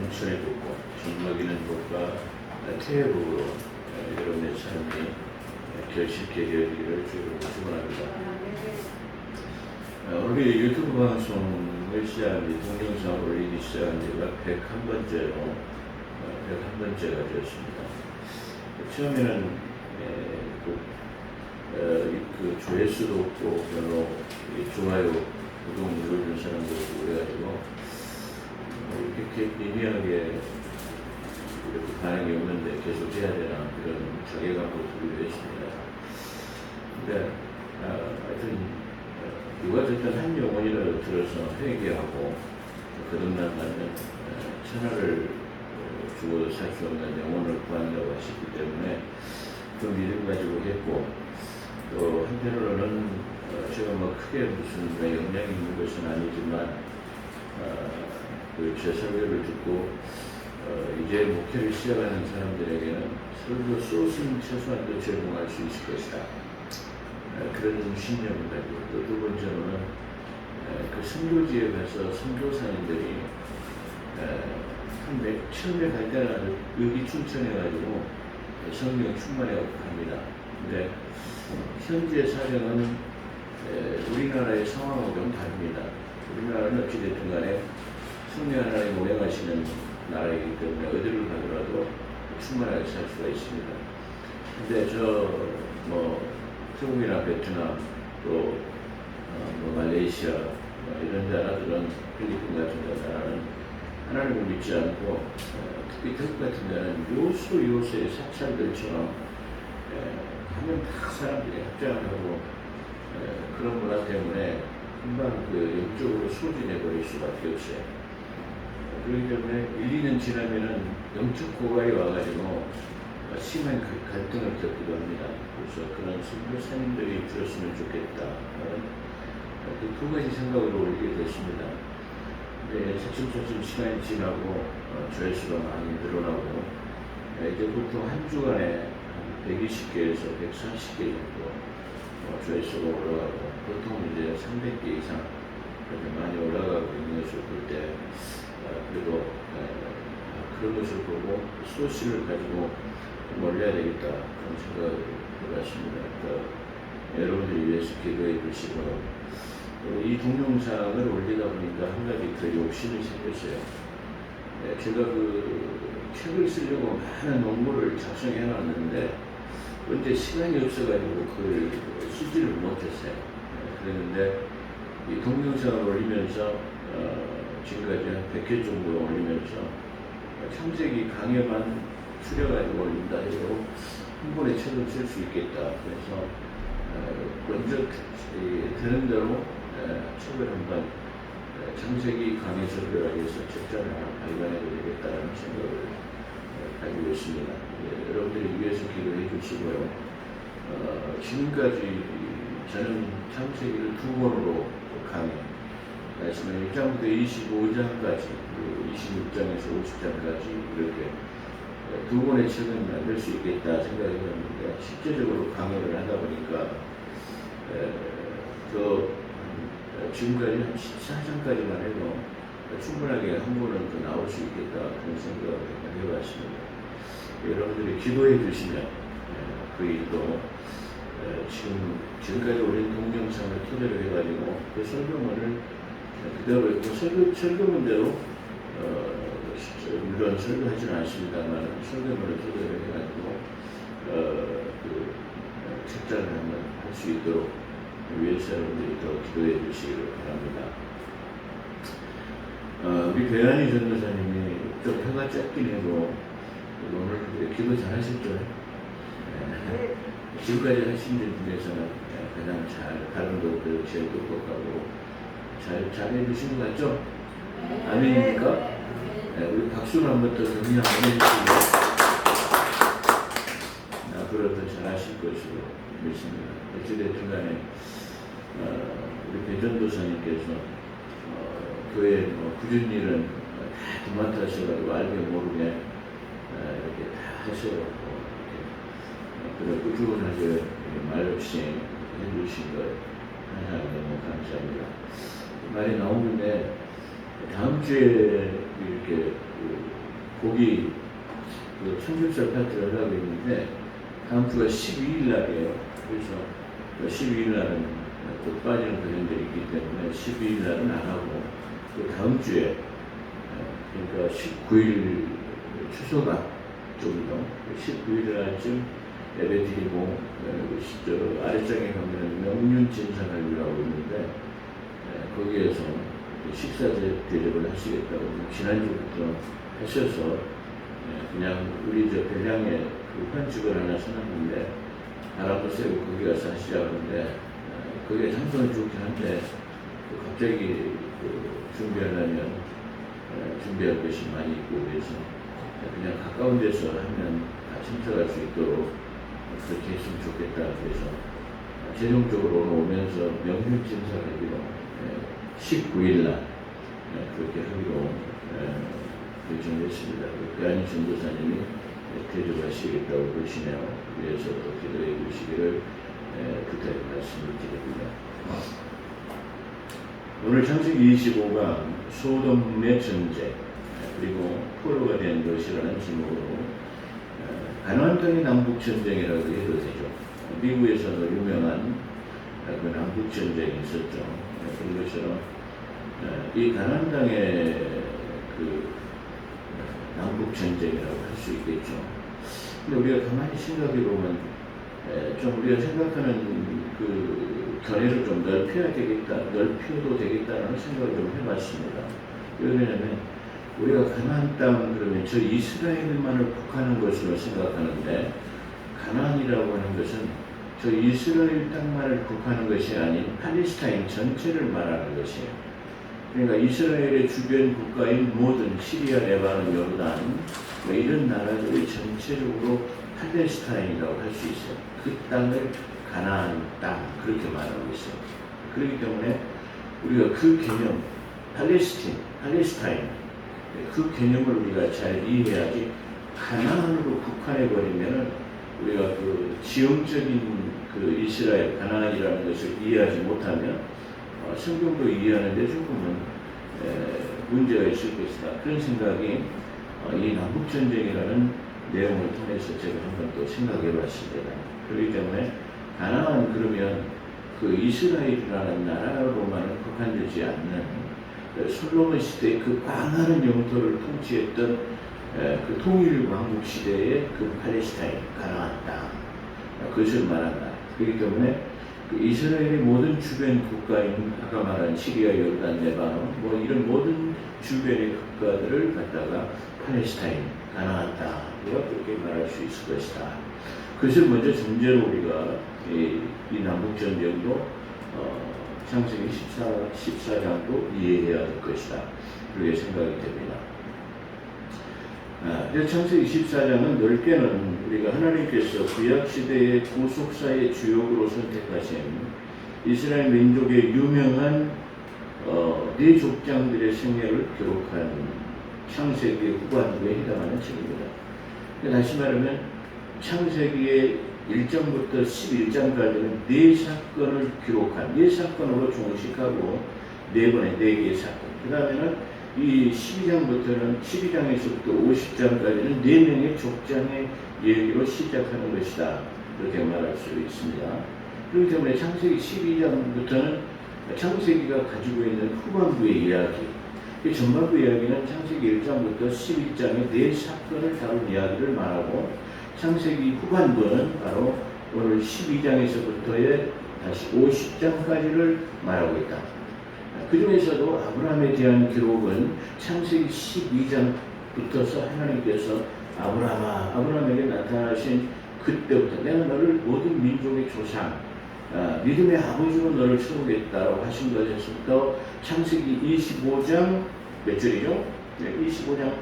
성천의 복과 죽먹이는 복과 태의 복으로 여러분의 삶이 결실케 되어지기를 주로 축원합니다. 오늘 유튜브 방송을 시작한 동영상을 올리기 시작한 지가 101번째가 되었습니다. 처음에는 그 조회수도 없고 별로 좋아요, 구독 눌러주는 사람도 없고 그래가지고 이렇게 미미하게 이렇게 반응이 없는데 계속 해야 되나 그런 자괴감도 들기도 했습니다. 근데 하여튼 누가 듣던 한 영혼이라도 들어서 회개하고 거듭난다면 천하를 죽어도 살 수 없는 영혼을 구한다고 하셨기 때문에 그 믿음 가지고 했고, 또 한편으로는 제가 크게 무슨 영향이 있는 것은 아니지만 제 설교를 듣고 이제 목회를 시작하는 사람들에게는 설교 소스는 최소한도 제공할 수 있을 것이다. 그런 신념을 가지고, 또 두 번째로는 그 선교지에 가서 선교사님들이 처음에 갈 때는 아주 의기충천해가지고 성령 충만해가지고 갑니다. 근데 현재 사정은 우리나라의 상황하고 좀 다릅니다. 우리나라는 어찌됐든 간에 성령 하나님 운행하시는 나라이기 때문에 어디를 가더라도 충만하게 살 수가 있습니다. 근데 태국이나 베트남, 또 말레이시아 이런 나라들은, 필리핀 같은 나라는 하나님을 믿지 않고 특히 태국 같은 데는 요소의 사찰들처럼 하면 다 사람들이 합장을 하고 그런 문화 때문에 금방 영적으로 소진해버릴 수밖에 없어요. 그렇기 때문에 1, 2년 지나면은 영적 고갈이 와가지고 심한 갈등을 겪기도 합니다. 그래서 그런 선교사님들이 들었으면 좋겠다. 두 가지 생각을 올리게 됐습니다. 차츰 시간이 지나고 조회수가 많이 늘어나고 이제 보통 한 주간에 120개에서 140개 정도 조회수가 올라가고, 보통 이제 300개 이상 이렇게 많이 올라가고 있는 것을 볼 때 그래도 그런 것을 보고 소스를 가지고 올려야 되겠다 그런 생각을 해봤습니다. 여러분들이 위해서 기도해 주시고, 이 동영상을 올리다 보니까 한 가지 더 욕심이 생겼어요. 제가 책을 쓰려고 많은 논문을 작성해 놨는데 그런데 시간이 없어가지고 그걸 쓰지를 못했어요. 그랬는데 이 동영상을 올리면서 지금까지 한 100회 정도 올리면서 창세기 강해만 추려가지고 올린다 해도 한 번에 책을 쓸 수 있겠다. 그래서 먼저 되는 대로 책을 한번 창세기 강해 설교를 위해서 책자를 하나 발간해도 되겠다는 생각을 가지고 있습니다. 여러분들이 위해서 기도해 주시고요. 지금까지 저는 창세기를 두 번으로 강해 말씀을 1장부터 25장까지, 26장에서 50장까지 이렇게 두 권의 책은 만들 수 있겠다 생각했는데, 실제적으로 강의를 하다 보니까 지금까지 한 14장까지만 해도 충분하게 한 권은 더 나올 수 있겠다 그런 생각을 해봤습니다. 여러분들이 기도해 주시면 그 일도 지금까지 올린 동영상을 토대로 해가지고 그 설교문을 그대로 했고, 설교문대로 물론 설교하지는 않습니다만 설교문을 토대로 해가지고 책자를 한번 할 수 있도록 위해서 여러분들이 더 기도해 주시기를 바랍니다. 우리 배한희 전도사님이 좀 혀가 짧긴 해도 오늘 기도 잘 하셨죠? 지금까지 하신 분 중에서는 가장 잘, 발음도 제일 똑똑하고 잘 해주신 것 같죠? 아멘입니까? 우리 박수를 한번 더 격려 한번 해주시고 앞으로 더 잘하실 것으로 믿습니다. 어찌됐든 간에 우리 배전도사님께서 교회 굳은 일은 다 도맡아셔가지고 알게 모르게 이렇게 다 하셔가지고 그런 꾸준하게 말없이 해주신 것 하나 너무 감사합니다. 말이 나오는데 다음 주에 이렇게 거기 그 청귤살 파티를 하고 있는데 다음 주가 12일 날이에요. 그래서 12일 날은 또 빠지는 그림들이 있기 때문에 12일 날은 안 하고 그 다음 주에 그러니까 19일 추석 앞 정도 19일 날쯤 예배드리고 아래장에 가면 명륜진사갈비라고 있는데 거기에서 식사 대접을 하시겠다고 지난주부터 하셔서 그냥 우리 저 별량에 그 환집을 하나 써놨는데 바람도 쐬고 거기 가서 하시자는데 거기에 장소는 좋긴 한데 갑자기 준비하려면 준비할 것이 많이 있고 그래서 그냥 가까운 데서 하면 다 참석할 수 있도록 그렇게 했으면 좋겠다. 그래서 최종적으로 오면서 명륜진사갈비로 19일 날 그렇게 하기로 결정했습니다. 그안희 전도사님이 대접하시겠다고 그러시네요. 그래서 기도해 주시기를 부탁의 말씀을 드립니다. 오늘 창세기 25강 소돔의 전쟁 그리고 포로가 된 것이라는 제목으로 가나안 땅의 남북 전쟁이라고 해도 되죠. 미국에서도 유명한 그 남북 전쟁이 있었죠. 그런 것처럼 이 가나안 땅의 그 남북 전쟁이라고 할 수 있겠죠. 근데 우리가 가만히 생각해 보면 좀 우리가 생각하는 그 견해를 좀 넓혀도 되겠다는 생각을 좀 해봤습니다. 왜냐하면 우리가 가나안 땅 그러면 저 이스라엘만을 국한한 것으로 생각하는데 가나안이라고 하는 것은 저 이스라엘 땅만을 국한한 것이 아닌 팔레스타인 전체를 말하는 것이에요. 그러니까 이스라엘의 주변 국가인 모든 시리아, 레바논, 요르단 이런 나라들이 전체적으로 팔레스타인이라고 할 수 있어요. 그 땅을 가나안 땅 그렇게 말하고 있어요. 그렇기 때문에 우리가 그 개념 팔레스타인 그 개념을 우리가 잘 이해해야지 가나안으로 국한해 버리면은 우리가 그 지형적인 그 이스라엘 가나안이라는 것을 이해하지 못하면 성경도 이해하는데 조금은 문제가 있을 것이다. 그런 생각이 이 남북전쟁이라는 내용을 통해서 제가 한번 또 생각해 봤습니다. 그렇기 때문에 가나안 그러면 그 이스라엘이라는 나라로만은 국한되지 않는 솔로몬 시대의 그 광활한 영토를 통치했던 그 통일 왕국 시대의 그 팔레스타인 가나안 땅 그것을 말한다. 그렇기 때문에 그 이스라엘의 모든 주변 국가인 아까 말한 시리아, 요르단, 레바논 뭐 이런 모든 주변의 국가들을 갖다가 팔레스타인, 가나안 땅이라고 그렇게 말할 수 있을 것이다. 그것을 먼저 전제로 우리가 이 남북 전쟁도 창세기 14장도 이해해야 할 것이다. 그렇게 생각이 됩니다. 창세기 14장은 넓게는 우리가 하나님께서 구약시대의 구속사의 주역으로 선택하신 이스라엘 민족의 유명한 네 족장들의 생애를 기록한 창세기의 후반부에 해당하는 책입니다. 다시 말하면 창세기의 1장부터 11장까지는 네 사건을 기록한, 네 사건으로 종식하고 네 개의 사건. 그 다음에는 이 12장에서부터 50장까지는 4명의 족장의 얘기로 시작하는 것이다. 그렇게 말할 수 있습니다. 그렇기 때문에 창세기 12장부터는 창세기가 가지고 있는 후반부의 이야기, 이 전반부 이야기는 창세기 1장부터 11장의 네 사건을 다룬 이야기를 말하고 창세기 후반부는 바로 오늘 12장에서부터의 다시 50장까지를 말하고 있다. 그 중에서도 아브라함에 대한 기록은 창세기 12장부터서 하나님께서 아브라함에게 나타나신 그때부터 내가 너를 모든 민족의 조상, 믿음의 아버지로 너를 세우겠다라고 하신 것에서부터 창세기 25장 몇 절이죠? 25장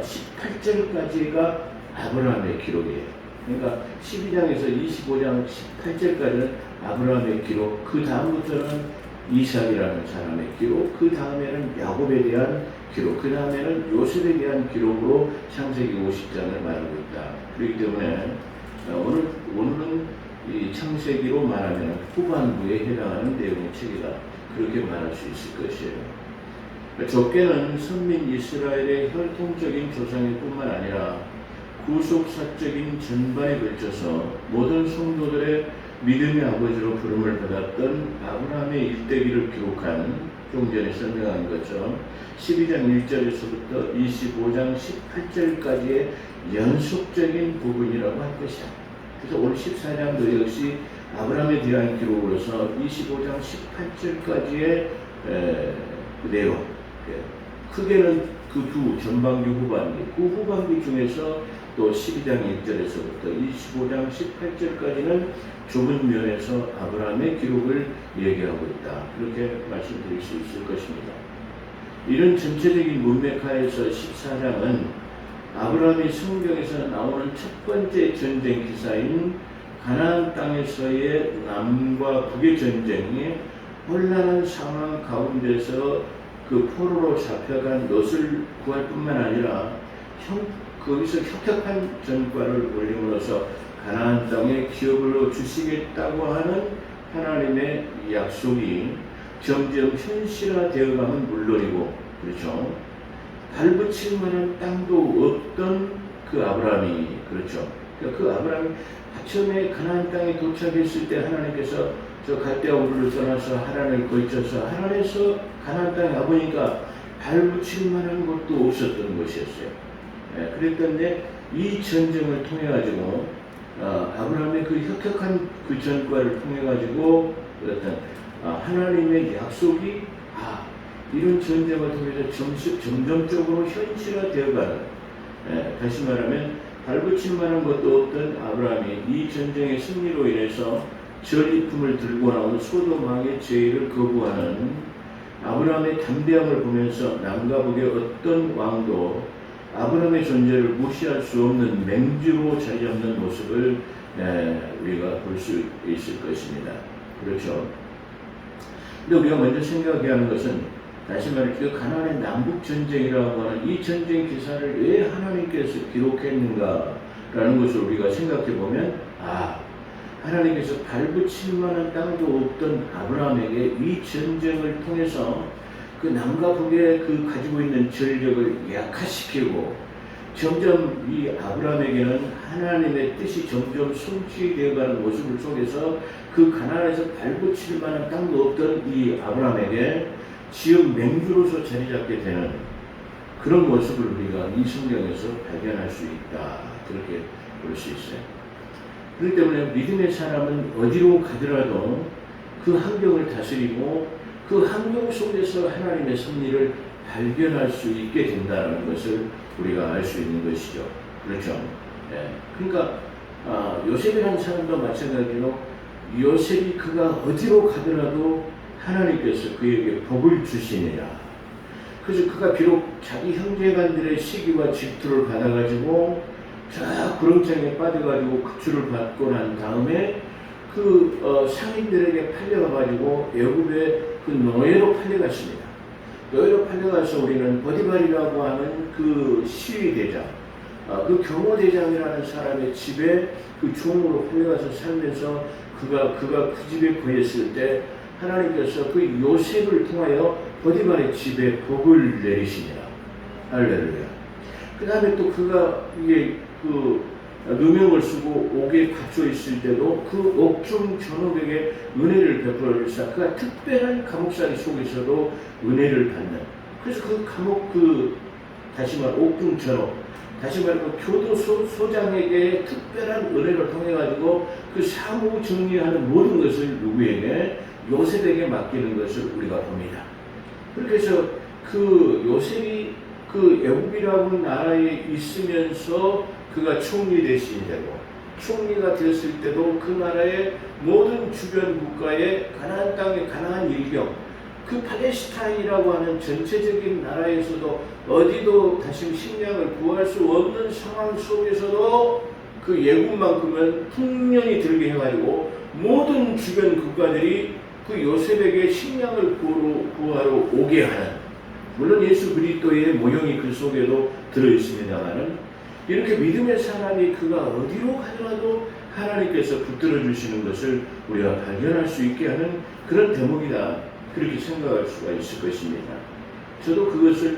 18절까지가 아브라함의 기록이에요. 그러니까 12장에서 25장 18절까지는 아브라함의 기록, 그 다음부터는 이삭이라는 사람의 기록, 그 다음에는 야곱에 대한 기록, 그 다음에는 요셉에 대한 기록으로 창세기 50장을 말하고 있다. 그렇기 때문에 오늘은 이 창세기로 말하면 후반부에 해당하는 내용의 책이다. 그렇게 말할 수 있을 것이에요. 좁게는 선민 이스라엘의 혈통적인 조상일 뿐만 아니라 구속사적인 전반에 걸쳐서 모든 성도들의 믿음의 아버지로 부름을 받았던 아브라함의 일대기를 기록한 좀 전에 설명한 것처럼 12장 1절에서부터 25장 18절까지의 연속적인 부분이라고 할 것이다. 그래서 오늘 14장도 역시 아브라함에 대한 기록으로서 25장 18절까지의 내용, 크게는 그 두 전반기 후반기, 그 후반기 중에서 또 12장 1절에서부터 25장 18절까지는 좁은 면에서 아브라함의 기록을 얘기하고 있다. 그렇게 말씀드릴 수 있을 것입니다. 이런 전체적인 문맥하에서 14장은 아브라함이 성경에서 나오는 첫 번째 전쟁 기사인 가나안 땅에서의 남과 북의 전쟁이 혼란한 상황 가운데서 그 포로로 잡혀간 롯을 구할 뿐만 아니라 거기서 혁혁한 전과를 올림으로써 가나안 땅에 기업을 주시겠다고 하는 하나님의 약속이 점점 현실화되어가면 물론이고, 그렇죠, 발붙일 만한 땅도 없던 그 아브라함이, 그렇죠, 그 아브라함이 처음에 가나안 땅에 도착했을 때 하나님께서 저 갈대아 우르를 떠나서 하란을 거쳐서 하란에서 가나안 땅에 가보니까 발붙일 만한 것도 없었던 것이었어요. 그랬던데 이 전쟁을 통해 가지고 아브라함의 그 혁혁한 그 전과를 통해 가지고 어떤 하나님의 약속이 이런 전쟁을 통해서 점점적으로 현실화되어가는, 다시 말하면 발붙일 만한 것도 없던 아브라함이 이 전쟁의 승리로 인해서 전리품을 들고 나온 소돔 왕의 제의를 거부하는 아브라함의 담대함을 보면서 남과 북의 어떤 왕도 아브라함의 존재를 무시할 수 없는 맹주로 자리 잡는 모습을 우리가 볼 수 있을 것입니다. 그렇죠. 근데 우리가 먼저 생각해야 하는 것은, 다시 말해 그 가나안의 남북 전쟁이라고 하는 이 전쟁 기사를 왜 하나님께서 기록했는가라는 것을 우리가 생각해 보면, 하나님께서 발붙일 만한 땅도 없던 아브라함에게 이 전쟁을 통해서 그 남과 북의 그 가지고 있는 전력을 약화시키고, 점점 이 아브라함에게는 하나님의 뜻이 점점 성취되어가는 모습을 속에서 그 가나안에서 발붙일 만한 땅도 없던 이 아브라함에게 지역 맹주로서 자리 잡게 되는 그런 모습을 우리가 이 성경에서 발견할 수 있다. 그렇게 볼 수 있어요. 그렇기 때문에 믿음의 사람은 어디로 가더라도 그 환경을 다스리고 그 환경 속에서 하나님의 섭리를 발견할 수 있게 된다는 것을 우리가 알 수 있는 것이죠. 그렇죠. 그러니까 요셉이라는 사람도 마찬가지로 요셉이 그가 어디로 가더라도 하나님께서 그에게 복을 주시니라. 그래서 그가 비록 자기 형제간들의 시기와 질투를 받아가지고 저 구렁텅이에 빠져가지고 급주를 받고 난 다음에 그 상인들에게 팔려가가지고 애굽의 그 노예로 팔려갔습니다. 노예로 팔려가서 우리는 보디발이라고 하는 그 시위대장, 그 경호대장이라는 사람의 집에 그 종으로 팔려가서 살면서 그가 그 집에 거했을 때 하나님께서 그 요셉을 통하여 보디발의 집에 복을 내리시니라. 할렐루야. 그 다음에 또 그가 이게 그 누명을 쓰고 옥에 갇혀 있을 때도 그 옥중 전업에게 은혜를 베풀어 주사 그가 특별한 감옥살이 속에서도 은혜를 받는, 그래서 그 감옥 다시 말 옥중 전업, 다시 말하면 교도소 소장에게 특별한 은혜를 통해 가지고 그 사무 정리하는 모든 것을 누구에게? 요셉에게 맡기는 것을 우리가 봅니다. 그렇게 해서 그 요셉이 그 애굽이라고 나라에 있으면서 그가 총리 대신이 되고, 총리가 되었을 때도 그 나라의 모든 주변 국가의 가나안 땅의 가나안 일경, 그 팔레스타인이라고 하는 전체적인 나라에서도 어디도 다시 식량을 구할 수 없는 상황 속에서도 그 예굽만큼은 풍년이 들게 해가지고 모든 주변 국가들이 그 요셉에게 식량을 구하러 오게 하는, 물론 예수 그리스도의 모형이 그 속에도 들어있습니다만은, 이렇게 믿음의 사람이 그가 어디로 가더라도 하나님께서 붙들어 주시는 것을 우리가 발견할 수 있게 하는 그런 대목이다. 그렇게 생각할 수가 있을 것입니다. 저도 그것을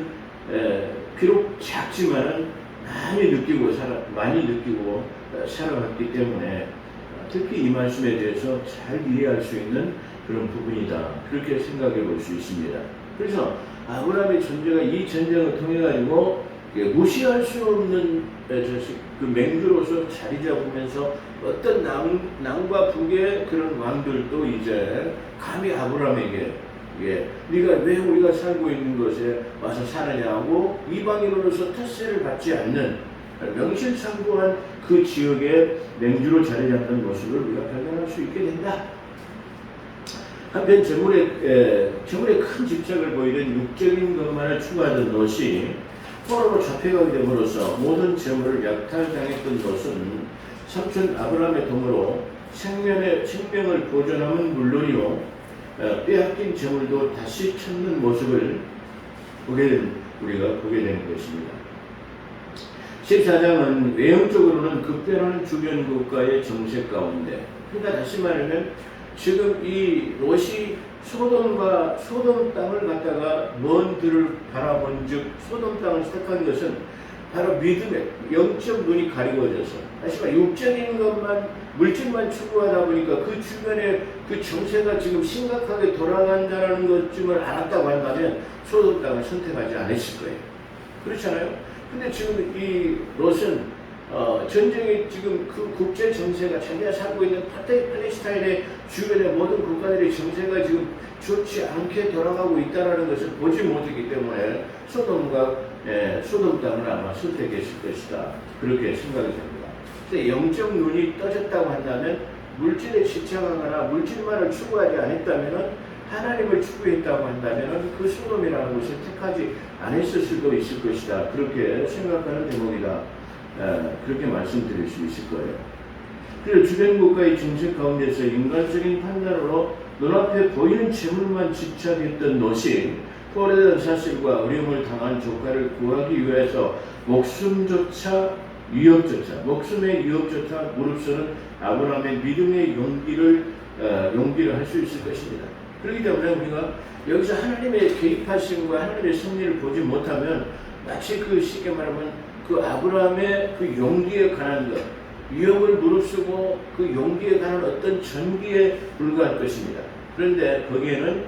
비록 작지만은 많이 느끼고 살아갔기 때문에 특히 이 말씀에 대해서 잘 이해할 수 있는 그런 부분이다. 그렇게 생각해 볼 수 있습니다. 그래서 아브라함의 존재가 이 전쟁을 통해 가지고 무시할 수 없는 그 맹주로서 자리 잡으면서 어떤 남과 북의 그런 왕들도 이제 감히 아브라함에게 네가 왜 우리가 살고 있는 곳에 와서 살느냐고 이방인으로서 텃세를 받지 않는 명실상부한 그 지역에 맹주로 자리 잡는 모습을 우리가 발견할 수 있게 된다. 한편 재물에 큰 집착을 보이는 육적인 것만을 추구하던 롯이 포로로 잡혀가게 됨으로써 모든 재물을 약탈당했던 롯은 삼촌 아브라함의 도움으로 생명을 보존함은 물론이요 빼앗긴 재물도 다시 찾는 모습을 우리가 보게 되는 것입니다. 14장은 외형적으로는 급변하는 주변 국가의 정세 가운데, 그러니까 다시 말하면 지금 이 롯이 소돔 땅을 갖다가 먼 들을 바라본 즉 소돔 땅을 택한 것은 바로 믿음의 영적 눈이 가리워져서 다시 말해 육적인 것만 물질만 추구하다 보니까 그 주변에 그 정세가 지금 심각하게 돌아간다는 것쯤을 알았다고 한다면 소돔 땅을 선택하지 않았을 거예요. 그렇잖아요. 근데 지금 이 롯은 전쟁이 지금 그 국제 정세가 자기가 살고 있는 팔레스타인의 주변의 모든 국가들의 정세가 지금 좋지 않게 돌아가고 있다는 것을 보지 못했기 때문에 소돔 땅을 아마 선택했을 것이다. 그렇게 생각이 됩니다. 근데 영적 눈이 떠졌다고 한다면 물질에 집착하거나 물질만을 추구하지 않았다면 하나님을 추구했다고 한다면 그 소돔이라는 것을 택하지 않았을 수도 있을 것이다. 그렇게 생각하는 대목이다. 그렇게 말씀드릴 수 있을 거예요. 그리고 주변 국가의 정책 가운데서 인간적인 판단으로 눈앞에 보이는 재물만 집착했던 롯이 포로된 사실과 어려움을 당한 조카를 구하기 위해서 목숨의 위협조차 무릅쓰는 아브라함의 믿음의 용기를 할 수 있을 것입니다. 그렇기 때문에 우리가 여기서 하나님의 개입하심과 하나님의 섭리를 보지 못하면 마치 그 쉽게 말하면 그 아브라함의 그 용기에 관한 것, 위협을 무릅쓰고 그 용기에 관한 어떤 전기에 불과할 것입니다. 그런데 거기에는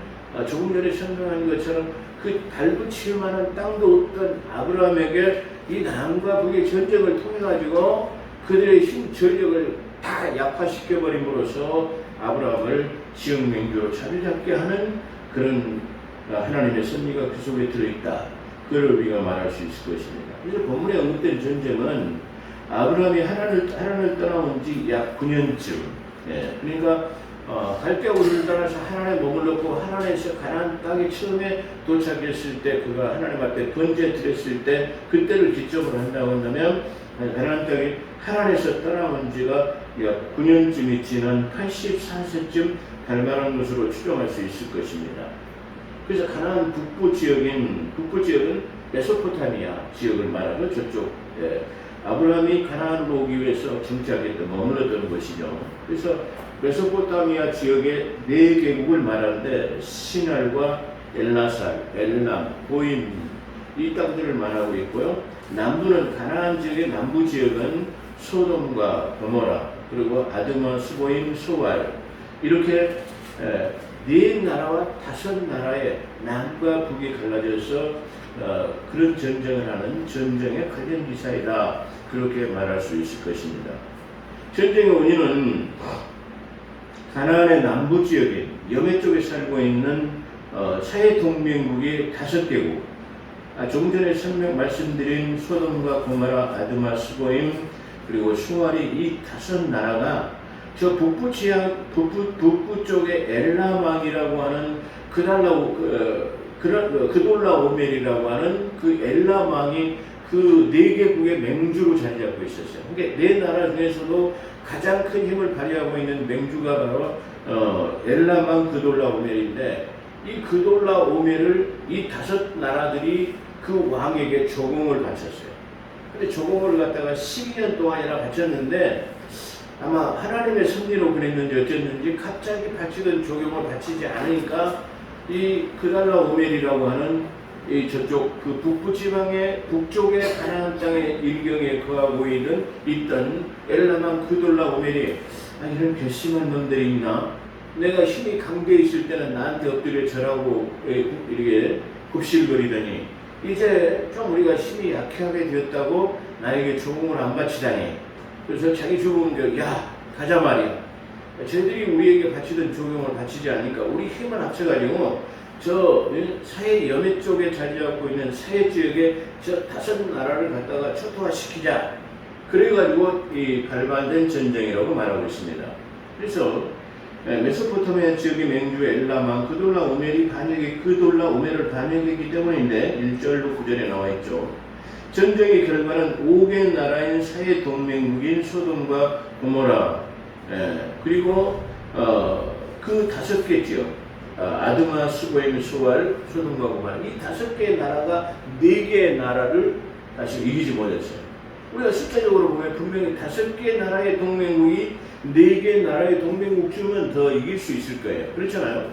조금 전에 설명한 것처럼 그 발붙일 만한 땅도 없던 아브라함에게 이 남과 북의 전쟁을 통해 가지고 그들의 힘, 전력을 다 약화시켜버림으로써 아브라함을 지역 맹주로 자리 잡게 하는 그런 하나님의 섭리가 그 속에 들어있다. 그걸 우리가 말할 수 있을 것입니다. 그래서 본문에 언급된 전쟁은 아브라함이 하나님을 떠나온 지 약 9년쯤, 그러니까 갈대우를 따라서 하나님의 몸을 넣고 하나님에서 가나안 땅에 처음에 도착했을 때 그가 하나님 앞에 번제 드렸을 때 그때를 기점으로 한다고 한다면 가나안 땅에 하나님에서 떠나온 지가 약 9년쯤이 지난 84세쯤 갈 만한 것으로 추정할 수 있을 것입니다. 그래서 가나안 북부 지역은 메소포타미아 지역을 말하고 저쪽 아브라함이 가나안으로 오기 위해서 정착했던 머물렀던 것이죠. 그래서 메소포타미아 지역의 네 개국을 말하는데 시날과 엘라살, 엘람, 고임 이 땅들을 말하고 있고요. 남부는 가나안 지역의 남부 지역은 소돔과 고모라 그리고 아드마, 스보임, 소알 이렇게 네 나라와 5나라의 남과 북이 갈라져서 그런 전쟁을 하는 전쟁의 관련 기사이다. 그렇게 말할 수 있을 것입니다. 전쟁의 원인은 가나안의 남부 지역인 여매 쪽에 살고 있는 사해 동맹국이 5개국, 조금 전에 말씀드린 소돔과 고모라, 아드마, 스보임 그리고 수알이 이 5나라가 저 북부 쪽의 엘람왕이라고 하는 그돌라오멜이라고 하는 그 엘람왕이 그 4개국의 맹주로 자리 잡고 있었어요. 그러니까 4나라 중에서도 가장 큰 힘을 발휘하고 있는 맹주가 바로 엘람왕 그돌라오멜인데 이 그돌라오멜을 이 5나라들이 그 왕에게 조공을 바쳤어요. 근데 조공을 갖다가 12년 동안이나 바쳤는데 아마 하나님의 섭리로 그랬는지 어쨌는지 갑자기 바치던 조경을 바치지 않으니까 이 그달라오멜이라고 하는 이 저쪽 그 북부 지방의 북쪽의 가나안 땅의 일경에 거하고 있던 엘라만 그돌라 오멜이 이런 괘씸한 놈들이 있나? 내가 힘이 강대해 있을 때는 나한테 엎드려 절하고 이렇게 굽실거리더니 이제 좀 우리가 힘이 약하게 되었다고 나에게 조공을 안 바치다니. 그래서 자기 조공들 야 가자 말이야. 쟤들이 우리에게 바치던 조공을 바치지 않으니까 우리 힘을 합쳐가지고 저 사해 여매 쪽에 자리 잡고 있는 사해 지역에 저 5 나라를 갖다가 초토화시키자. 그래가지고 이 갈바된 전쟁이라고 말하고 있습니다. 그래서 메소포타미아 지역의 맹주 엘라만 그돌라 오멜이 그돌라 오멜을 반역했기 때문인데 1절로 9절에 나와 있죠. 전쟁의 결과는 5개 나라인 사해 동맹국인 소돔과 고모라 그리고 그 5개 지역 아드마, 스보임, 수알, 소돔과 고모라 이 5개 나라가 4개의 나라를 다시 이기지 못했어요. 우리가 숫자적으로 보면 분명히 5개 나라의 동맹국이 4개 나라의 동맹국쯤은 더 이길 수 있을 거예요. 그렇잖아요.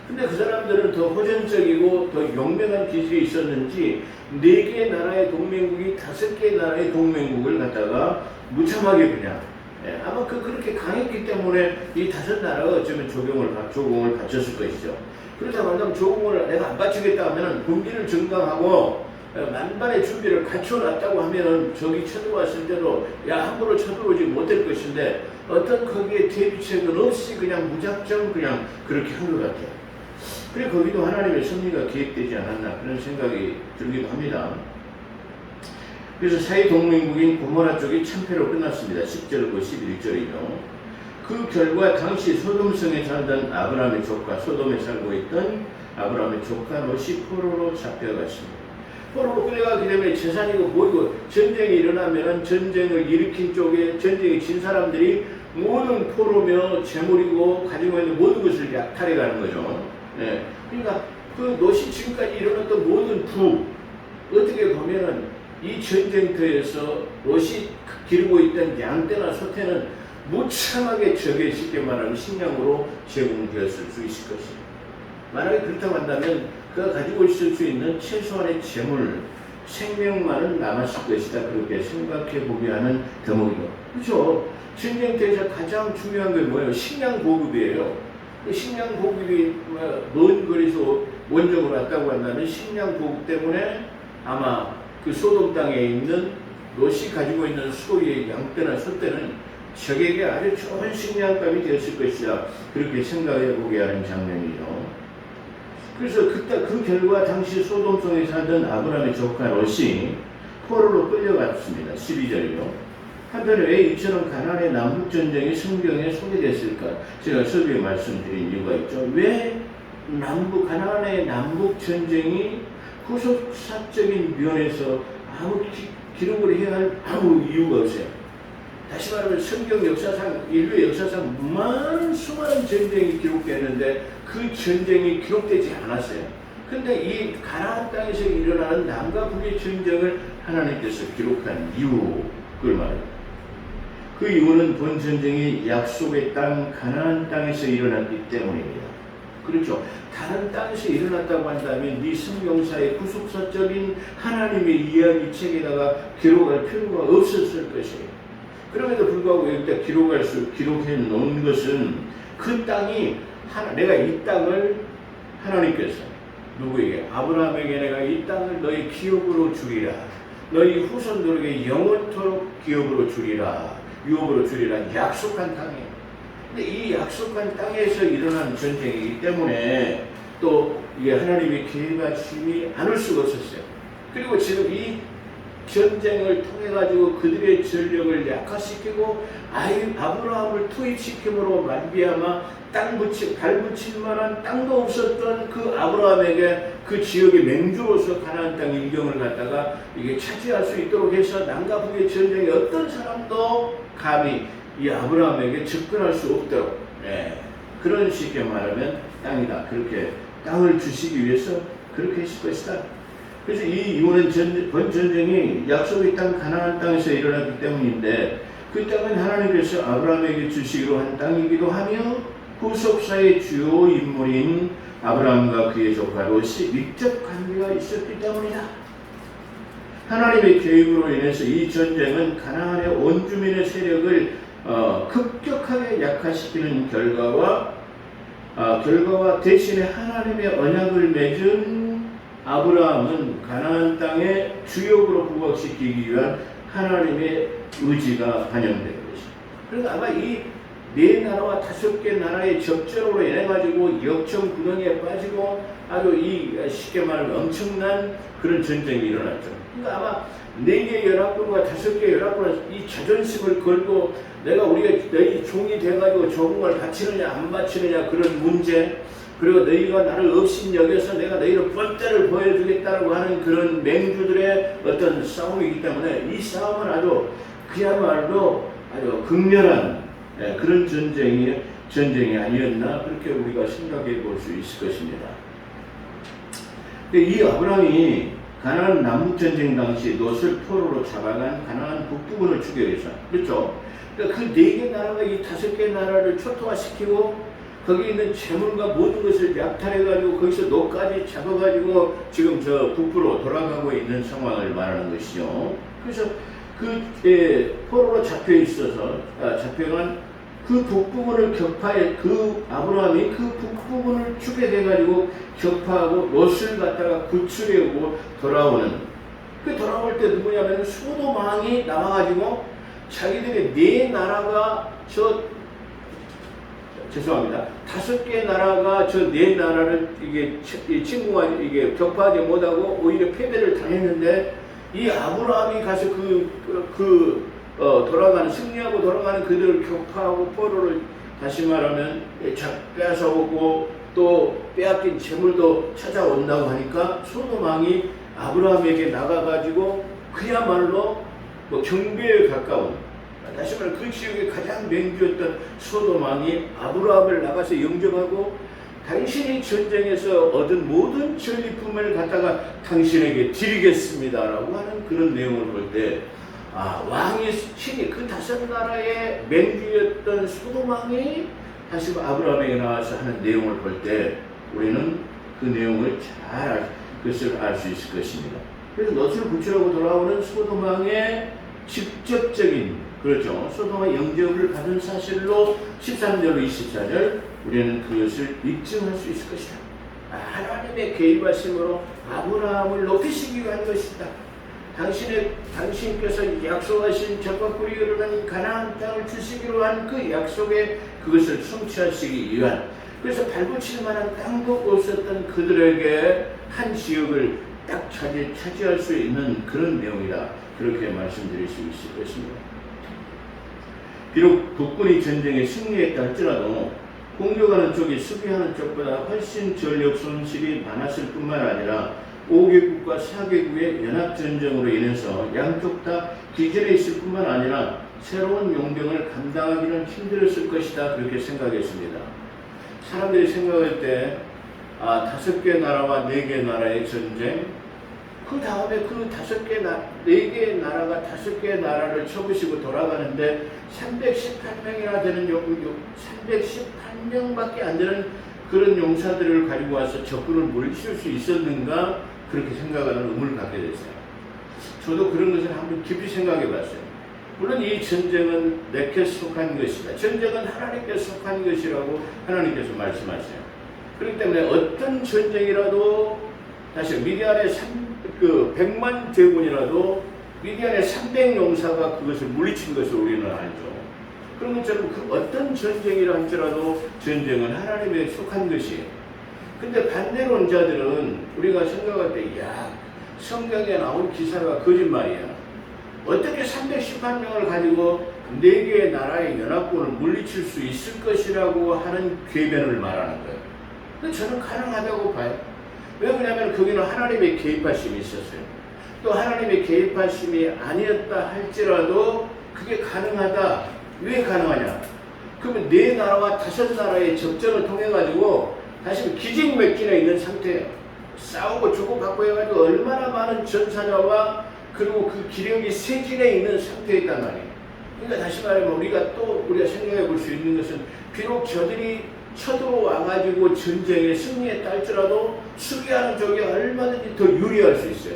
근데 그 사람들은 더 호전적이고 더 용맹한 기질이 있었는지 4개 나라의 동맹국이 5개 나라의 동맹국을 갖다가 무참하게 그냥 아마 그렇게 강했기 때문에 이 5 나라가 어쩌면 조공을 바쳤을 것이죠. 그렇다고 한다면 조공을 내가 안 바치겠다 하면은 군기를 증강하고 만반의 준비를 갖춰놨다고 하면은 적이 쳐들어왔을 때도 함부로 쳐들어오지 못할 것인데 어떤 거기에 대비책은 없이 그냥 무작정 그냥 그렇게 한 것 같아요. 그래 거기도 하나님의 섭리가 기획되지 않았나 그런 생각이 들기도 합니다. 그래서 사이 동맹국인 고모라 쪽이 참패로 끝났습니다. 10절과 11절이죠. 그 결과 당시 소돔성에 살던 아브라함의 조카 소돔에 살고 있던 아브라함의 조카 롯이 포로로 잡혀갔습니다. 포로로 끌려가기 때문에 재산이고 뭐이고 전쟁이 일어나면 전쟁을 일으킨 쪽에 전쟁에 진 사람들이 모든 포로며 재물이고 가지고 있는 모든 것을 약탈해 가는 거죠. 그러니까 그 롯이 지금까지 일어났던 모든 부 어떻게 보면은 이 전쟁터에서 롯이 기르고 있던 양떼나 소떼는 무참하게 적에 쉽게 말하면 식량으로 제공되었을 수 있을 것입니다. 만약에 그렇다고 한다면 그가 가지고 있을 수 있는 최소한의 재물, 생명만은 남았을 것이다. 그렇게 생각해 보게 하는 대목이죠. 그렇죠. 전쟁터에서 가장 중요한 게 뭐예요? 식량 보급이에요. 식량 보급이 먼 거리에서 원적으로 왔다고 한다면 식량 보급 때문에 아마 그 소돔 땅에 있는 롯이 가지고 있는 소의 양떼나 소떼는 적에게 아주 좋은 식량감이 되었을 것이다. 그렇게 생각해 보게 하는 장면이죠. 그래서 그 결과 당시 소돔성에 살던 아브라함의 조카 롯이 포로로 끌려갔습니다. 12절이요. 한편에 왜 이처럼 가나안의 남북전쟁이 성경에 소개됐을까? 제가 서두에 말씀드린 이유가 있죠. 왜 가나안의 남북전쟁이 후속사적인 면에서 아무 기록을 해야 할 아무 이유가 없어요. 다시 말하면 성경 역사상, 인류 역사상 많은 수많은 전쟁이 기록되는데 그 전쟁이 기록되지 않았어요. 근데 이 가나안 땅에서 일어나는 남과 북의 전쟁을 하나님께서 기록한 이유, 그걸 말해요. 그 이유는 본 전쟁이 약속의 땅 가나안 땅에서 일어났기 때문입니다. 그렇죠. 다른 땅에서 일어났다고 한다면 네 성경사의 구속사적인 하나님의 이야기 책에다가 기록할 필요가 없었을 것이에요. 그럼에도 불구하고 여기다 기록해 놓은 것은 그 땅이 내가 이 땅을 하나님께서 누구에게? 아브라함에게 내가 이 땅을 너희 기업으로 주리라. 너희 후손들에게 영원토록 기업으로 주리라. 유업으로 주리라. 약속한 땅이에요. 근데 이 약속한 땅에서 일어난 전쟁이기 때문에 또 이게 하나님의 계획하심이 않을 수가 없었어요. 그리고 지금 이 전쟁을 통해 가지고 그들의 전력을 약화시키고 아브라함을 투입시킴으로 말미암아 발 붙일 만한 땅도 없었던 그 아브라함에게 그 지역의 맹주로서 가나안 땅 일경을 갖다가 이게 차지할 수 있도록 해서 남과 북의 전쟁에 어떤 사람도 감히 이 아브라함에게 접근할 수 없도록 그런 식의 말하면 땅이다. 그렇게 땅을 주시기 위해서 그렇게 했을 것이다. 그래서 이 이유는 본 전쟁이 약속의 땅 가나안 땅에서 일어났기 때문인데 그 땅은 하나님께서 아브라함에게 주시기로 한 땅이기도 하며 후속사의 주요 인물인 아브라함과 그의 조카 롯이 밀접 관계가 있었기 때문이다. 하나님의 개입으로 인해서 이 전쟁은 가나안의 원주민의 세력을 급격하게 약화시키는 결과와 대신에 하나님의 언약을 맺은 아브라함은 가나안 땅의 주역으로 부각시키기 위한 하나님의 의지가 반영된 것이다. 그러니까 아마 이 네 나라와 5개 나라의 접전으로 인해 가지고 역청 구덩이에 빠지고 아주 이 쉽게 말하면 엄청난 그런 전쟁이 일어났죠. 그러니까 아마 4개 연합군과 5개 연합군은 이 자존심을 걸고 우리가 너희 종이 돼가지고 적응을 바치느냐 안 바치느냐 그런 문제, 그리고 너희가 나를 없인 여겨서 내가 너희를 뻔때를 보여주겠다고 하는 그런 맹주들의 어떤 싸움이기 때문에 이 싸움은 아주 그야말로 아주 극렬한 그런 전쟁이 아니었나 그렇게 우리가 생각해 볼 수 있을 것입니다. 이 아브라함이 가나안 남북전쟁 당시 롯을 포로로 잡아간 가나안 북부군을 추격해서, 그렇죠? 그러니까 그 4개 나라가 이 5개 나라를 초토화시키고 거기 있는 재물과 모든 것을 약탈해가지고 거기서 롯까지 잡아가지고 지금 저 북부로 돌아가고 있는 상황을 말하는 것이죠. 그래서 포로로 잡혀간 그 북부군을 아브라함이 그 북부군을 추격해가지고 격파하고 롯을 갖다가 구출해오고 돌아오는, 돌아올 때 누구냐면 소돔 왕이 나와가지고 자기들의 4 나라가 5개 나라가 저 4 나라를 이게 격파하지 못하고 오히려 패배를 당했는데 이 아브라함이 가서 승리하고 돌아가는 그들을 격파하고 포로를 다시 말하면 빼앗아오고 또 빼앗긴 재물도 찾아온다고 하니까 소돔 왕이 아브라함에게 나가가지고 그야말로 경배에 가까운, 다시 말해 그 지역의 가장 맹주였던 소돔 왕이 아브라함을 나가서 영접하고 당신이 전쟁에서 얻은 모든 전리품을 갖다가 당신에게 드리겠습니다라고 하는 그런 내용을 볼 때 왕이 친히 그 5 나라의 맹주였던 소돔 왕이 다시 아브라함에게 나와서 하는 내용을 볼 때 우리는 그 내용을 잘 그것을 알 수 있을 것입니다. 그래서 롯을 구출하고 돌아오는 소돔 왕의 직접적인, 그렇죠, 소돔 왕의 영접을 받은 사실로 13절로 24절 우리는 그것을 입증할 수 있을 것이다. 하나님의 개입하심으로 아브라함을 높이시기 위한 것이다. 당신께서 약속하신 젖과 꿀이 흐르는 가나안 땅을 주시기로 한 그 약속에 그것을 성취하시기 위한, 그래서 발붙일 만한 땅도 없었던 그들에게 한 지역을 딱 차지할 수 있는 그런 내용이다. 그렇게 말씀드릴 수 있을 것입니다. 비록 북군이 전쟁에 승리했다 할지라도 공격하는 쪽이 수비하는 쪽보다 훨씬 전력 손실이 많았을 뿐만 아니라 5개국과 4개국의 연합전쟁으로 인해서 양쪽 다 기절해 있을 뿐만 아니라 새로운 용병을 감당하기는 힘들었을 것이다. 그렇게 생각했습니다. 사람들이 생각할 때 5개 나라와 4개 나라의 전쟁, 그 다음에 그 4개 나라가 5개 나라를 쳐부시고 돌아가는데 318명이나 되는 318명밖에 안 되는 그런 용사들을 가지고 와서 적군을 물리칠 수 있었는가, 그렇게 생각하는 의문을 갖게 됐어요. 저도 그런 것을 한번 깊이 생각해 봤어요. 물론 이 전쟁은 내게 속한 것이다. 전쟁은 하나님께 속한 것이라고 하나님께서 말씀하세요. 그렇기 때문에 어떤 전쟁이라도, 다시 미디안의 100만 대군이라도 미디안의 300용사가 그것을 물리친 것을 우리는 알죠. 그런 것처럼 그 어떤 전쟁이라 할지라도 전쟁은 하나님에 속한 것이에요. 근데 반대론 자들은 우리가 생각할 때, 성경에 나온 기사가 거짓말이야. 어떻게 318명을 가지고 4개의 나라의 연합군을 물리칠 수 있을 것이라고 하는 궤변을 말하는 거예요. 근데 저는 가능하다고 봐요. 왜 그러냐면 거기는 하나님의 개입하심이 있었어요. 또 하나님의 개입하심이 아니었다 할지라도 그게 가능하다. 왜 가능하냐? 그러면 4 나라와 5 나라의 접전을 통해 가지고 다시 기진맥진해 있는 상태예요. 싸우고 주고받고 해가지고 얼마나 많은 전사자와 그리고 그 기력이 쇠진해 있는 상태에 있단 말이에요. 그러니까 다시 말하면 우리가 생각해 볼 수 있는 것은, 비록 저들이 쳐들어와가지고 전쟁에 승리했다 할지라도 수비하는 쪽이 얼마든지 더 유리할 수 있어요.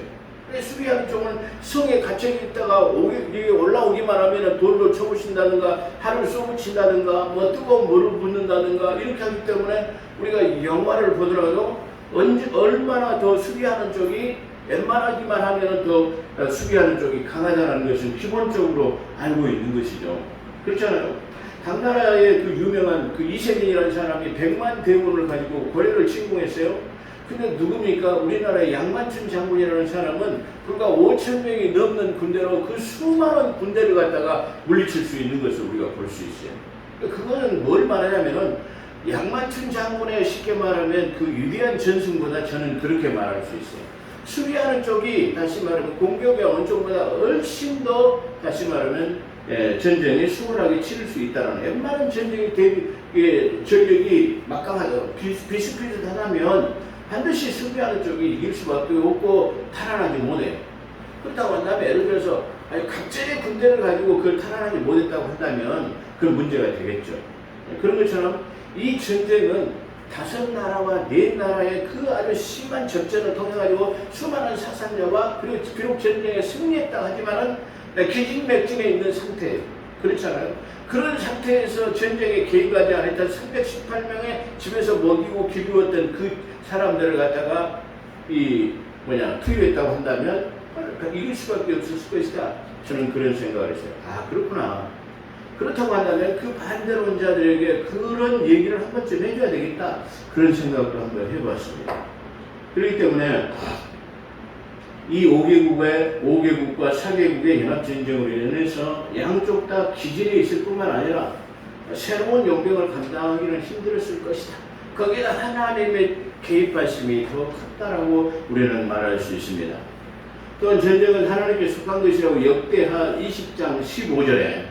수비하는 쪽은 성에 갇혀있다가 올라오기만 하면 돌로 쳐부신다든가 활을 쏘붙인다든가 뭐 뜨거운 물을 붓는다든가 이렇게 하기 때문에 우리가 영화를 보더라도 얼마나 더 수비하는 쪽이 웬만하기만 하면 더 수비하는 쪽이 강하다는 것은 기본적으로 알고 있는 것이죠. 그렇잖아요. 당나라의 그 유명한 그 이세민이라는 사람이 100만 대군을 가지고 고려를 침공했어요. 근데 누굽니까? 우리나라의 양만춘 장군이라는 사람은 불과 5,000명이 넘는 군대로 그 수많은 군대를 갖다가 물리칠 수 있는 것을 우리가 볼 수 있어요. 그거는 뭘 말하냐면은 양만춘 장군의 쉽게 말하면 그 위대한 전승보다 저는 그렇게 말할 수 있어요. 수비하는 쪽이 다시 말하면 공격의 어느 쪽보다 훨씬 더 다시 말하면 전쟁에 수월하게 치를 수 있다는 웬만한 전쟁의 전력이 막강하죠. 비슷비슷하다면 반드시 수비하는 쪽이 이길 수밖에 없고 탈환하지 못해요. 그렇다고 한다면 예를 들어서 갑자기 군대를 가지고 그걸 탈환하지 못했다고 한다면 그건 문제가 되겠죠. 그런 것처럼 이 전쟁은 5나라와 4나라의 그 아주 심한 접전을 통해 가지고 수많은 사상자와 그리고 비록 전쟁에 승리했다 하지만은 기진맥진에 있는 상태예요. 그렇잖아요. 그런 상태에서 전쟁에 개입하지 않았던 318명의 집에서 먹이고 기르었던 그 사람들을 갖다가 투입했다고 한다면 이길 수밖에 없었을 것이다. 저는 그런 생각을 했어요. 아, 그렇구나. 그렇다고 한다면 그 반대론자들에게 그런 얘기를 한 번쯤 해줘야 되겠다. 그런 생각도 한번 해봤습니다. 그렇기 때문에 이 5개국과 4개국의 연합전쟁으로 인해서 양쪽 다 기진에 있을 뿐만 아니라 새로운 용병을 감당하기는 힘들었을 것이다. 거기다 하나님의 개입하심이 더 컸다라고 우리는 말할 수 있습니다. 또한 전쟁은 하나님께 속한 것이라고 역대하 20장 15절에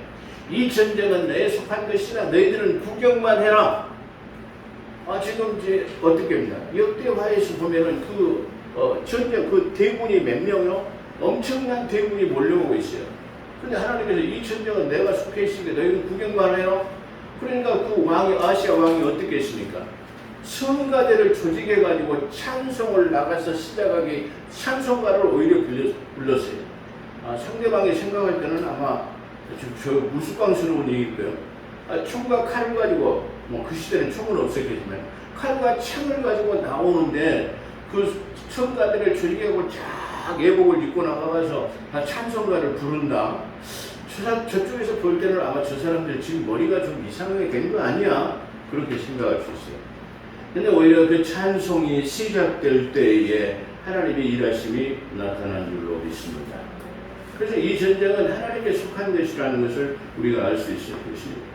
이 전쟁은 너에 속한 것이라 너희들은 구경만 해라. 지금 이제 어떻게 합니까? 역대하에서 보면은 전쟁 그 대군이 몇 명이요? 엄청난 대군이 몰려오고 있어요. 근데 하나님께서 이 전쟁은 내가 속해 있으니까 너희는 구경만 해라. 그러니까 그 왕이 아시아 왕이 어떻게 했습니까? 성가대를 조직해가지고 찬송을 나가서 시작하기 찬송가를 오히려 불렀어요. 상대방이 생각할 때는 아마 저 무수광스러운 얘기일 거예요. 총과 칼을 가지고 그 시대는 총은 없었겠지만 칼과 창을 가지고 나오는데 그 성가대를 조직하고 쫙 예복을 입고 나가서 찬송가를 부른다. 저쪽에서 볼 때는 아마 저 사람들 지금 머리가 좀 이상하게 된 거 아니야? 그렇게 생각할 수 있어요. 근데 오히려 그 찬송이 시작될 때에 하나님의 일하심이 나타난 줄로 믿습니다. 그래서 이 전쟁은 하나님께 속한 것이라는 것을 우리가 알 수 있을 것입니다.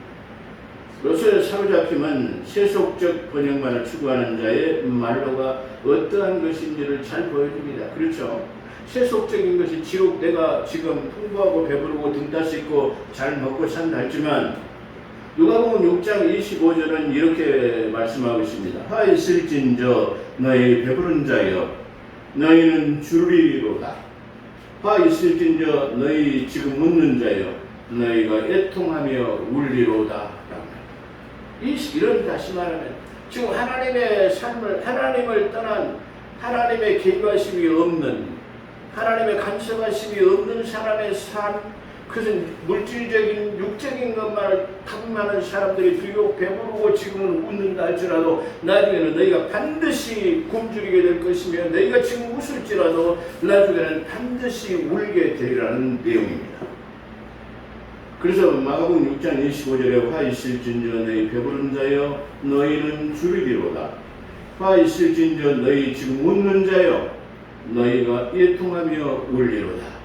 로서에 사로잡힘은 세속적 번영만을 추구하는 자의 말로가 어떠한 것인지를 잘 보여줍니다. 그렇죠? 세속적인 것이 지옥 내가 지금 풍부하고 배부르고 등 따 씻고 잘 먹고 산다 했지만 누가복음 6장 25절은 이렇게 말씀하고 있습니다. 하 있을진저 너희 배부른 자여 너희는 주리로다. 화 있을진저 너희 지금 묻는 자여 너희가 애통하며 울리로다. 이런 다시 말하면 지금 하나님의 삶을 하나님을 떠난 하나님의 개입하심이 없는 하나님의 간섭하심이 없는 사람의 삶 그것은 물질적인 육적인 것만 탐하는 사람들이 비록 배부르고 지금은 웃는다 할지라도 나중에는 너희가 반드시 굶주리게 될 것이며 너희가 지금 웃을지라도 나중에는 반드시 울게 되리라는 내용입니다. 그래서 마가복음 6장 25절에 화 있을진저 너희 배부른 자여 너희는 주리리로다. 화 있을진저 너희 지금 웃는 자여 너희가 애통하며 울리로다.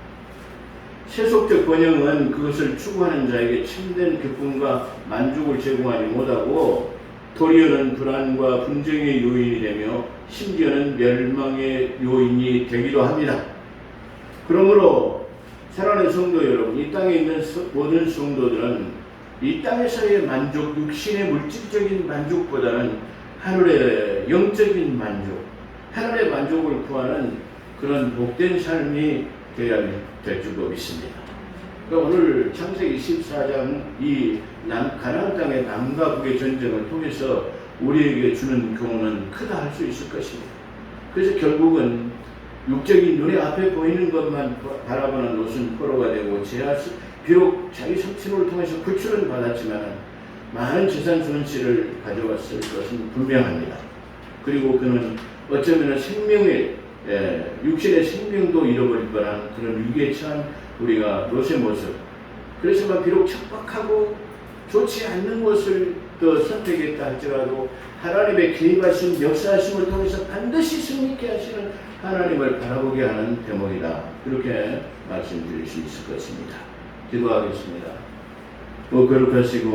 세속적 번영은 그것을 추구하는 자에게 참된 기쁨과 만족을 제공하지 못하고 도리어는 불안과 분쟁의 요인이 되며 심지어는 멸망의 요인이 되기도 합니다. 그러므로 사랑하는 성도 여러분, 이 땅에 있는 모든 성도들은 이 땅에서의 만족, 육신의 물질적인 만족보다는 하늘의 영적인 만족, 하늘의 만족을 구하는 그런 복된 삶이 되어야 될 줄로 믿습니다. 그러니까 오늘 창세기 14장 이 가나안 땅의 남과 북의 전쟁을 통해서 우리에게 주는 교훈은 크다 할 수 있을 것입니다. 그래서 결국은 육적인 눈에 앞에 보이는 것만 바라보는 노순 포로가 되고 비록 자기 성취를 통해서 구출은 받았지만 많은 재산 손실을 가져왔을 것은 분명합니다. 그리고 그는 어쩌면 육신의 생명도 잃어버릴 뻔한 그런 위기에 처한 우리가 롯의 모습. 그래서 비록 척박하고 좋지 않는 것을 더 선택했다 할지라도 하나님의 개입하신 역사하심을 통해서 반드시 승리케 하시는 하나님을 바라보게 하는 대목이다. 그렇게 말씀드릴 수 있을 것입니다. 기도하겠습니다. 거룩하시고